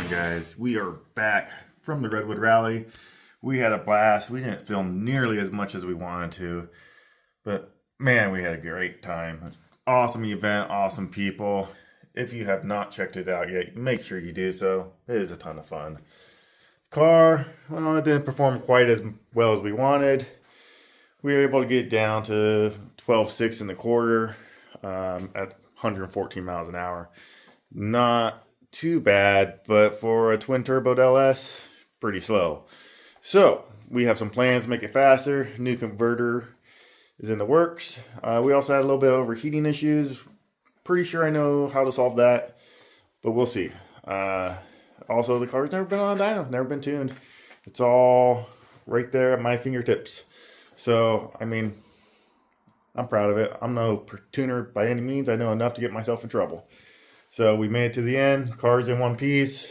on, guys? We are back from the Redwood Rally. We had a blast. We didn't film nearly as much as we wanted to, but man, we had a great time. Awesome event, awesome people. If you have not checked it out yet, make sure you do so. It is a ton of fun. Car, well, it didn't perform quite as well as we wanted. We were able to get it down to 12.6 in the quarter at 114 miles an hour. Not too bad, but for a twin turbo LS, pretty slow. So we have some plans to make it faster. New converter is in the works. We also had a little bit of overheating issues. Pretty sure I know how to solve that, but we'll see. Also, the car's never been on a dyno, never been tuned. It's all right there at my fingertips. So, I mean, I'm proud of it. I'm no tuner by any means. I know enough to get myself in trouble. So we made it to the end. Car's in one piece.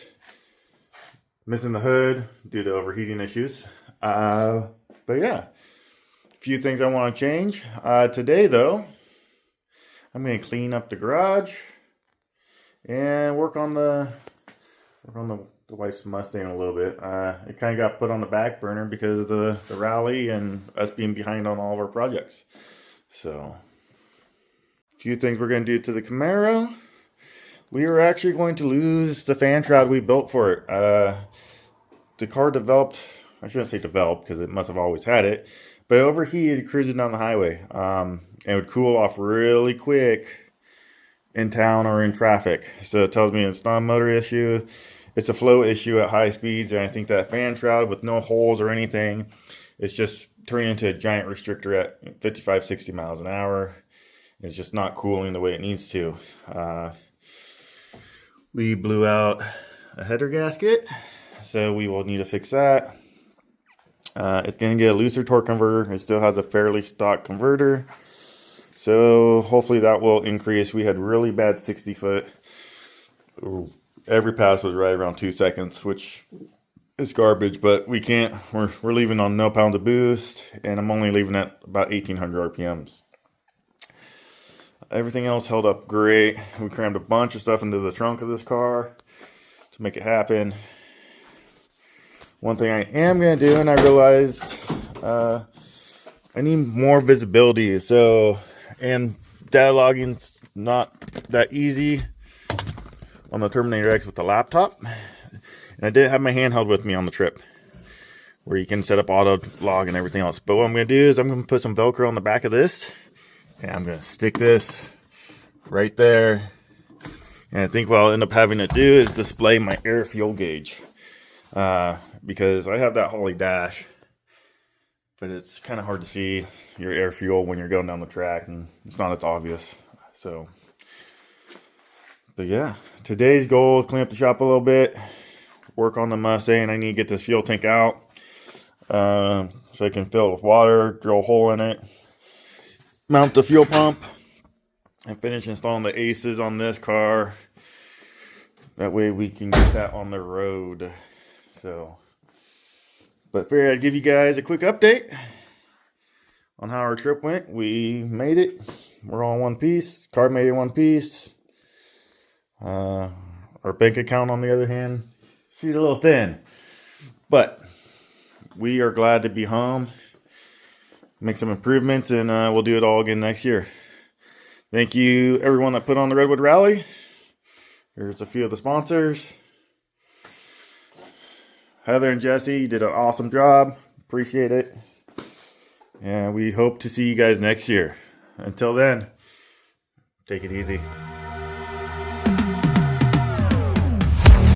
Missing the hood due to overheating issues. But yeah, a few things I want to change. Today though, I'm going to clean up the garage and work on the wife's Mustang a little bit. It kind of got put on the back burner because of the rally and us being behind on all of our projects. So, a few things we're going to do to the Camaro. We are actually going to lose the fan shroud we built for it. The car developed, I shouldn't say developed because it must have always had it, but it overheated cruising down the highway. And it would cool off really quick in town or in traffic. So it tells me it's not a motor issue, it's a flow issue at high speeds. And I think that fan shroud with no holes or anything, it's just turning into a giant restrictor at 55, 60 miles an hour. It's just not cooling the way it needs to. We blew out a header gasket, so we will need to fix that. It's going to get a looser torque converter. It still has a fairly stock converter, so hopefully that will increase. We had really bad 60 foot. Every pass was right around 2 seconds, which is garbage, but we can't. We're leaving on no pounds of boost, and I'm only leaving at about 1800 RPMs. Everything else held up great. We crammed a bunch of stuff into the trunk of this car to make it happen. One thing I am going to do, and I realized I need more visibility. So, and data logging's not that easy on the Terminator X with the laptop. And I didn't have my handheld with me on the trip, where you can set up auto log and everything else. But what I'm going to do is I'm going to put some Velcro on the back of this. And I'm going to stick this right there. And I think what I'll end up having to do is display my air fuel gauge. Because I have that Holly dash. But it's kind of hard to see your air fuel when you're going down the track. And it's not as obvious. So, but yeah. Today's goal is clean up the shop a little bit. Work on the Mustang. I need to get this fuel tank out. So I can fill it with water. Drill a hole in it. Mount the fuel pump and finish installing the aces on this car. That way we can get that on the road. So, but figured I'd give you guys a quick update on how our trip went. We made it. We're all in one piece. Car made it in one piece. Our bank account, on the other hand, she's a little thin. But we are glad to be home. Make some improvements, and we'll do it all again next year. Thank you, everyone that put on the Redwood Rally. Here's a few of the sponsors. Heather and Jesse, you did an awesome job. Appreciate it. And we hope to see you guys next year. Until then, take it easy.